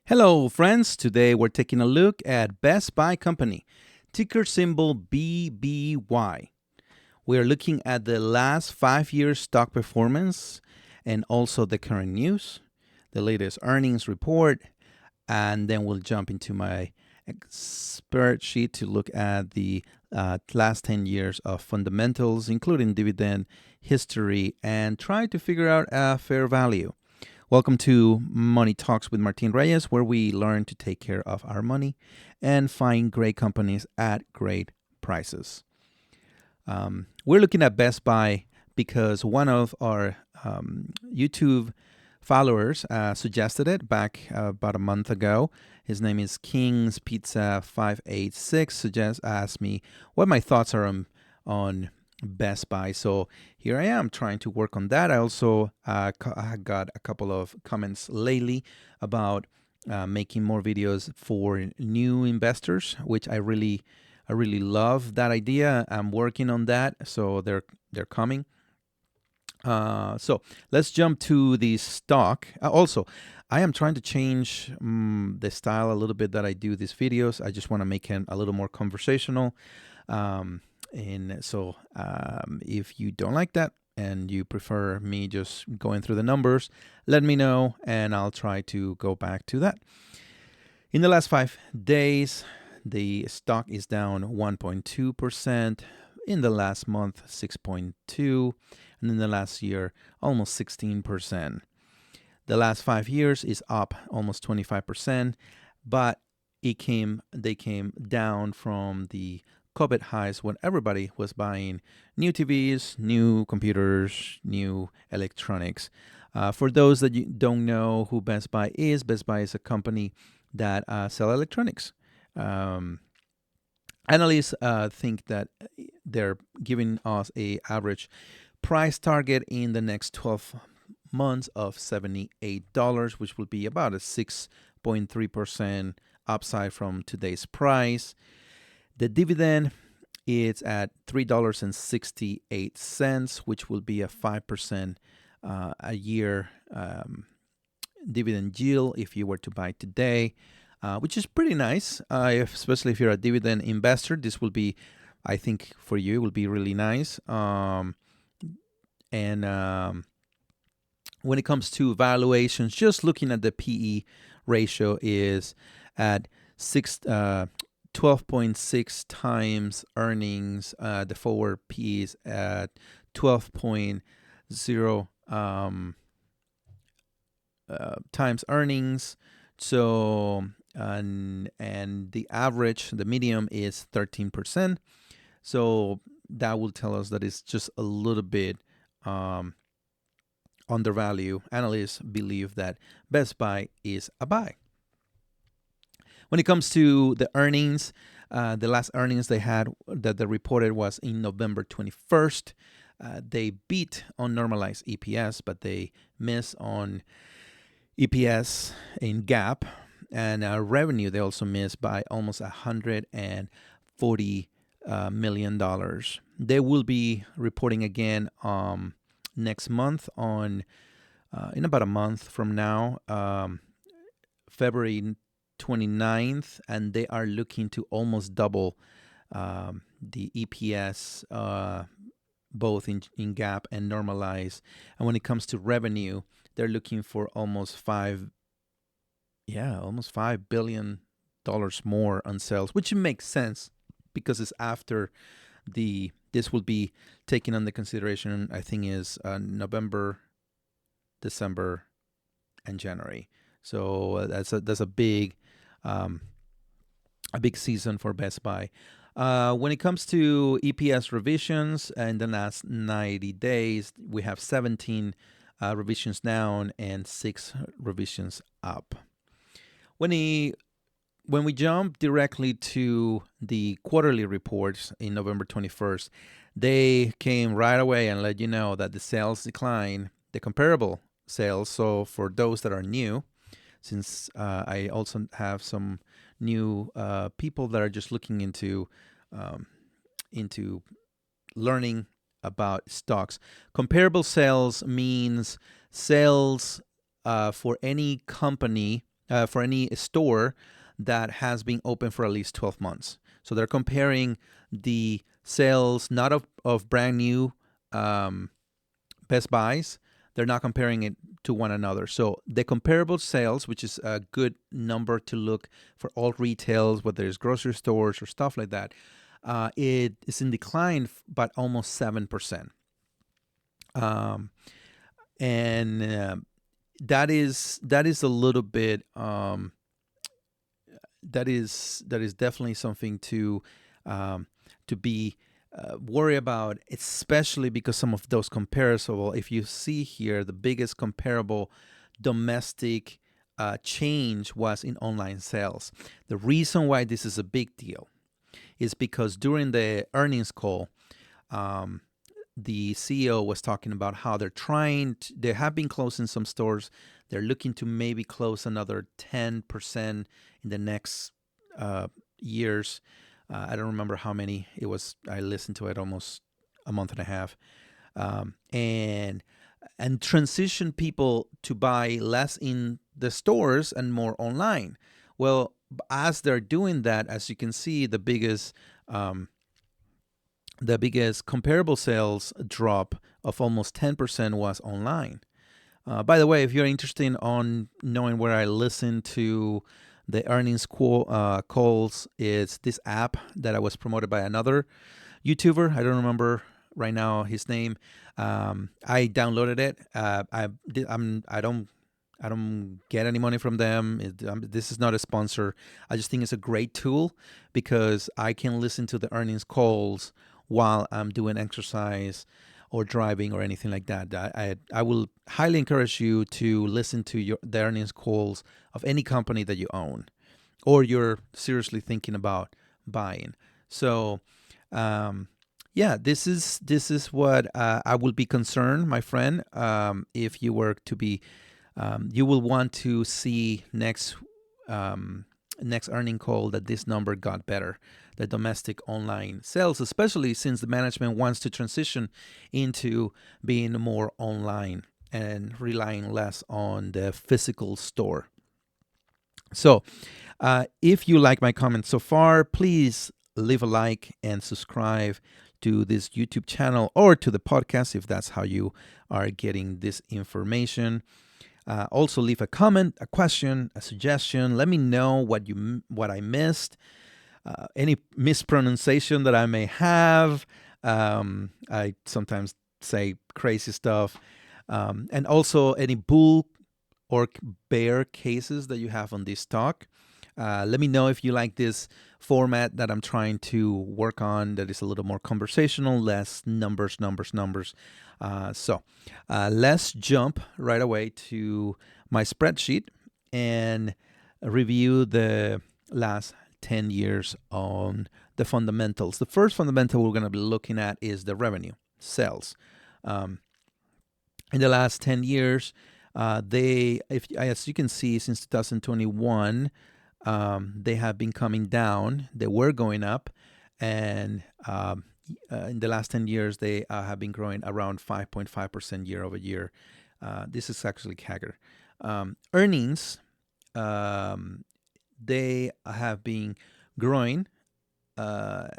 Hello, friends. Today we're taking a look at Best Buy Company, ticker symbol BBY. We're looking at the last 5 years stock performance and also the current news, the latest earnings report, and then we'll jump into my spreadsheet to look at the last 10 years of fundamentals, including dividend history, and try to figure out a fair value. Welcome to Money Talks with Martin Reyes, where we learn to take care of our money and find great companies at great prices. We're looking at Best Buy because one of our YouTube followers suggested it back about a month ago. His name is King's Pizza 586. Asked me what my thoughts are on Best Buy. So here I am trying to work on that. I also got a couple of comments lately about making more videos for new investors, which I really love that idea. I'm working on that, so they're coming. So let's jump to the stock. Also, I am trying to change the style a little bit that I do these videos. I just want to make it a little more conversational. And so if you don't like that and you prefer me just going through the numbers, let me know and I'll try to go back to that. In the last 5 days, the stock is down 1.2%. In the last month, 6.2%. And in the last year, almost 16%. The last 5 years is up almost 25%, but they came down from the COVID highs when everybody was buying new TVs, new computers, new electronics. For those that you don't know who Best Buy is a company that sell electronics. Analysts think that they're giving us a average price target in the next 12 months of $78, which will be about a 6.3% upside from today's price. The dividend is at $3.68, which will be a 5% a year dividend yield if you were to buy today, which is pretty nice, especially if you're a dividend investor. This will be, I think, for you, will be really nice. And when it comes to valuations, just looking at the PE ratio is at 12.6 times earnings. The forward P is at 12.0 times earnings. So and the average, the medium is 13%. So that will tell us that it's just a little bit undervalued. Analysts believe that Best Buy is a buy. When it comes to the earnings, the last earnings they had that they reported was in November 21st. They beat on normalized EPS, but they missed on EPS in GAAP. And revenue, they also missed by almost $140 million. They will be reporting again next month in about a month from now, February 29th, and they are looking to almost double the EPS both in GAAP and normalized. And when it comes to revenue, they're looking for almost $5 billion more on sales, which makes sense because it's after this will be taken under consideration, I think, is November, December, and January. So that's a big season for Best Buy. When it comes to EPS revisions in the last 90 days, we have 17 revisions down and 6 revisions up. When we jump directly to the quarterly reports in November 21st, they came right away and let you know that the sales decline, the comparable sales. So for those that are new, since I also have some new people that are just looking into learning about stocks. Comparable sales means sales for any company for any store that has been open for at least 12 months. So they're comparing the sales not of brand new Best Buys. They're not comparing it to one another. So the comparable sales, which is a good number to look for all retails, whether it's grocery stores or stuff like that, it is in decline by almost 7%. And that is a little bit that is definitely something to be worry about, especially because some of those comparable. If you see here, the biggest comparable domestic change was in online sales. The reason why this is a big deal is because during the earnings call, the CEO was talking about how they have been closing some stores. They're looking to maybe close another 10% in the next years. I don't remember how many it was. I listened to it almost a month and a half. And transition people to buy less in the stores and more online. Well, as they're doing that, as you can see, the biggest comparable sales drop of almost 10% was online. By the way, if you're interested on knowing where I listen to the earnings calls, it's this app that I was promoted by another YouTuber. I don't remember right now his name. I downloaded it. I don't get any money from them. This is not a sponsor. I just think it's a great tool because I can listen to the earnings calls while I'm doing exercise or driving or anything like that. I will highly encourage you to listen to the earnings calls of any company that you own or you're seriously thinking about buying. So, this is what I will be concerned, my friend. If you were to be, you will want to see next earning call that this number got better, the domestic online sales, especially since the management wants to transition into being more online and relying less on the physical store. So if you like my comments so far, please leave a like and subscribe to this YouTube channel or to the podcast if that's how you are getting this information. Also, leave a comment, a question, a suggestion. Let me know what I missed, any mispronunciation that I may have. I sometimes say crazy stuff, and also any bull or bear cases that you have on this talk. Let me know if you like this format that I'm trying to work on that is a little more conversational, less numbers. So let's jump right away to my spreadsheet and review the last 10 years on the fundamentals. The first fundamental we're going to be looking at is the revenue, sales. In the last 10 years, as you can see, since 2021, they have been coming down. They were going up, and in the last 10 years, they have been growing around 5.5% year over year. This is actually CAGR. Earnings, they have been growing at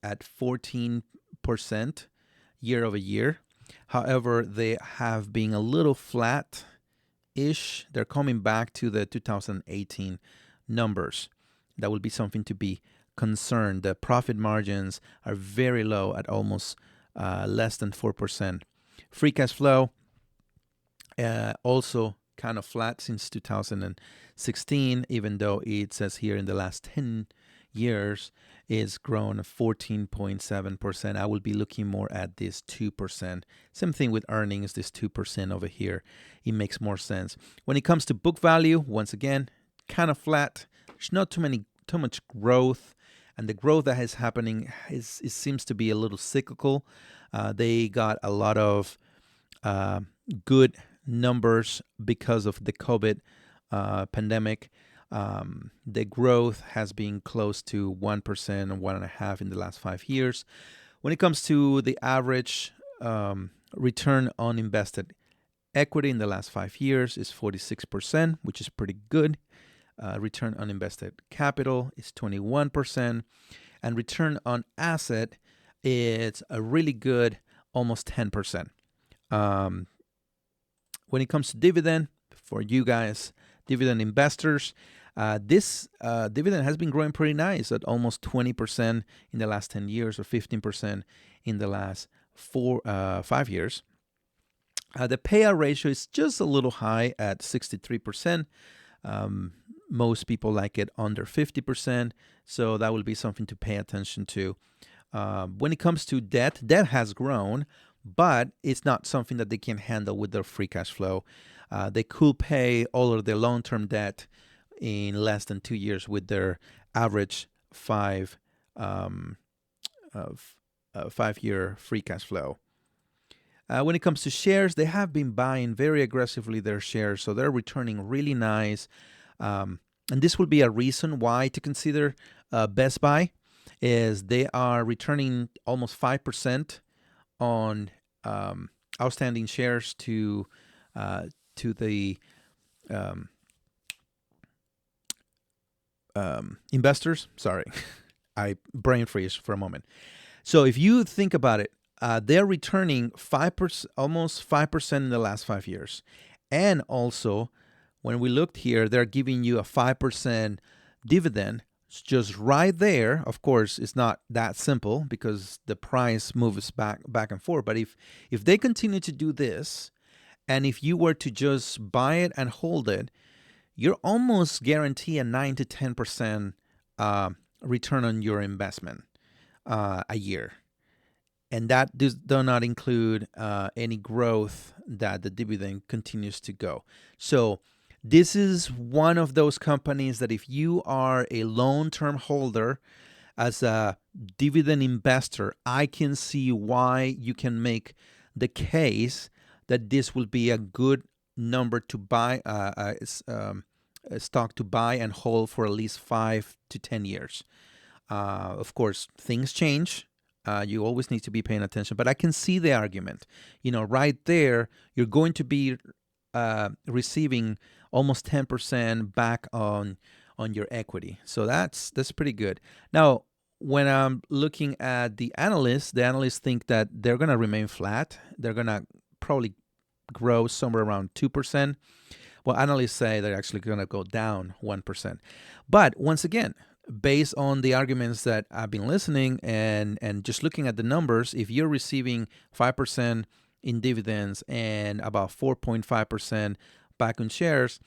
14% year over year. However, they have been a little flat-ish. They're coming back to the 2018 numbers. That will be something to be concerned. The profit margins are very low at almost less than 4%. Free cash flow also kind of flat since 2016, even though it says here in the last 10 years it's grown 14.7%. I will be looking more at this 2%. Same thing with earnings, this 2% over here. It makes more sense. When it comes to book value, once again, kind of flat. There's not too much growth, and the growth that is happening it seems to be a little cyclical. They got a lot of good numbers because of the COVID pandemic. The growth has been close to 1% and 1.5% in the last 5 years. When it comes to the average return on invested equity in the last 5 years is 46%, which is pretty good. Return on invested capital is 21%. And return on asset is a really good, almost 10%. When it comes to dividend, for you guys, dividend investors, this dividend has been growing pretty nice at almost 20% in the last 10 years or 15% in the last 5 years. The payout ratio is just a little high at 63%. Most people like it under 50%, so that will be something to pay attention to. When it comes to debt has grown, but it's not something that they can handle with their free cash flow. They could pay all of their long-term debt in less than 2 years with their average 5-year free cash flow. When it comes to shares, they have been buying very aggressively their shares, so they're returning really nice. And this will be a reason why to consider Best Buy, is they are returning almost 5% on outstanding shares to the investors. Sorry, I brain freeze for a moment. So if you think about it, they're returning 5%, almost 5% in the last 5 years. And also, when we looked here, they're giving you a 5% dividend. It's just right there. Of course, it's not that simple because the price moves back and forth. But if they continue to do this, and if you were to just buy it and hold it, you're almost guarantee a 9 to 10% return on your investment a year. And that does not include any growth that the dividend continues to go. So this is one of those companies that if you are a long-term holder as a dividend investor, I can see why you can make the case that this will be a good number to buy, a stock to buy and hold for at least 5 to 10 years. Of course, things change. You always need to be paying attention, but I can see the argument. Right there, you're going to be receiving almost 10% back on your equity. So that's pretty good. Now, when I'm looking at the analysts think that they're going to remain flat. They're going to probably grow somewhere around 2%. Well, analysts say they're actually going to go down 1%. But once again, based on the arguments that I've been listening and just looking at the numbers, if you're receiving 5% in dividends and about 4.5% back on shares,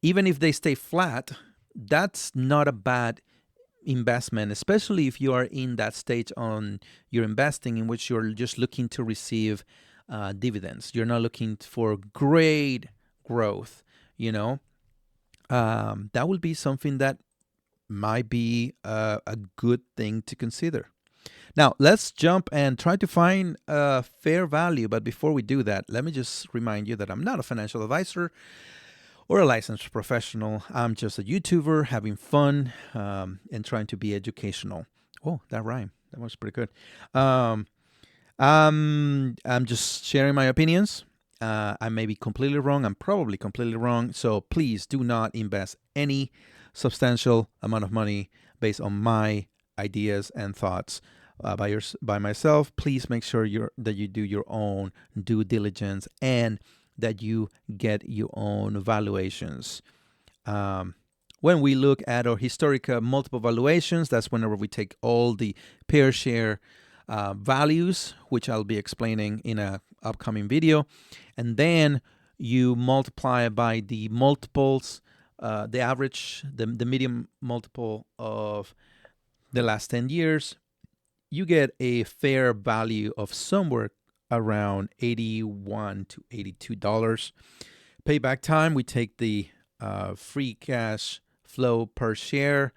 even if they stay flat, that's not a bad investment, especially if you are in that stage on your investing in which you're just looking to receive dividends. You're not looking for great growth, that will be something that might be a good thing to consider. Now, let's jump and try to find a fair value. But before we do that, let me just remind you that I'm not a financial advisor or a licensed professional. I'm just a YouTuber having fun and trying to be educational. Oh, that rhymed. That was pretty good. I'm just sharing my opinions. I may be completely wrong. I'm probably completely wrong. So please do not invest any substantial amount of money based on my ideas and thoughts by myself. Please make sure that you do your own due diligence and that you get your own valuations. When we look at our historical multiple valuations, that's whenever we take all the per share values, which I'll be explaining in an upcoming video, and then you multiply by the multiples, the average, the median multiple of the last 10 years, you get a fair value of somewhere around $81 to $82. Payback time, we take the free cash flow per share,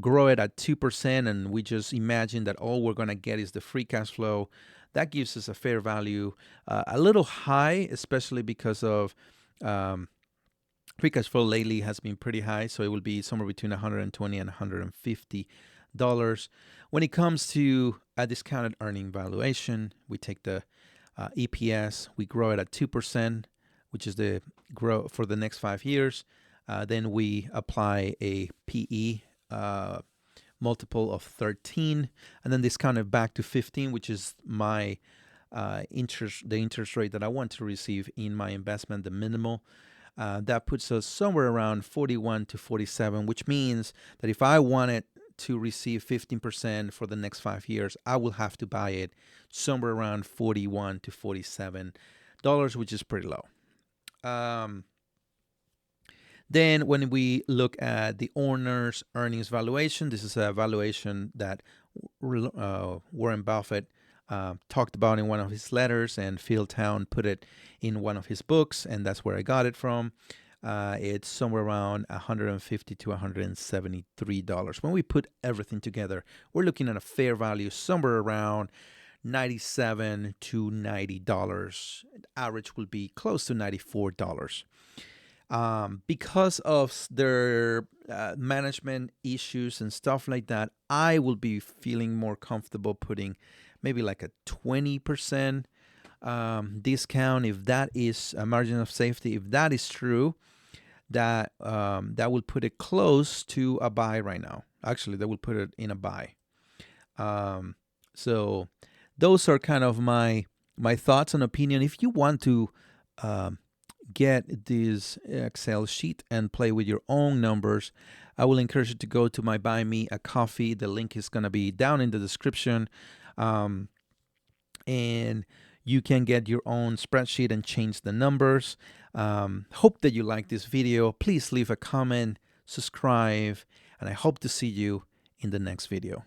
grow it at 2%, and we just imagine that all we're going to get is the free cash flow. That gives us a fair value, a little high, especially because of free cash flow lately has been pretty high, so it will be somewhere between $120 and $150. When it comes to a discounted earning valuation, we take the EPS, we grow it at 2%, which is the growth for the next 5 years. Then we apply a PE multiple of 13, and then discount it back to 15, which is my the interest rate that I want to receive in my investment, the minimal. That puts us somewhere around 41 to 47, which means that if I wanted to receive 15% for the next 5 years, I will have to buy it somewhere around 41 to 47 dollars, which is pretty low. Then when we look at the owner's earnings valuation, this is a valuation that Warren Buffett talked about in one of his letters, and Phil Town put it in one of his books, and that's where I got it from. It's somewhere around $150 to $173. When we put everything together, we're looking at a fair value somewhere around $97 to $90. Average will be close to $94. Because of their management issues and stuff like that, I will be feeling more comfortable putting maybe like a 20% discount, if that is a margin of safety. If that is true, that will put it close to a buy right now. Actually, that will put it in a buy. So those are kind of my thoughts and opinion. If you want to get this Excel sheet and play with your own numbers, I will encourage you to go to my Buy Me a Coffee. The link is going to be down in the description. And you can get your own spreadsheet and change the numbers. Hope that you like this video. Please leave a comment, subscribe, and I hope to see you in the next video.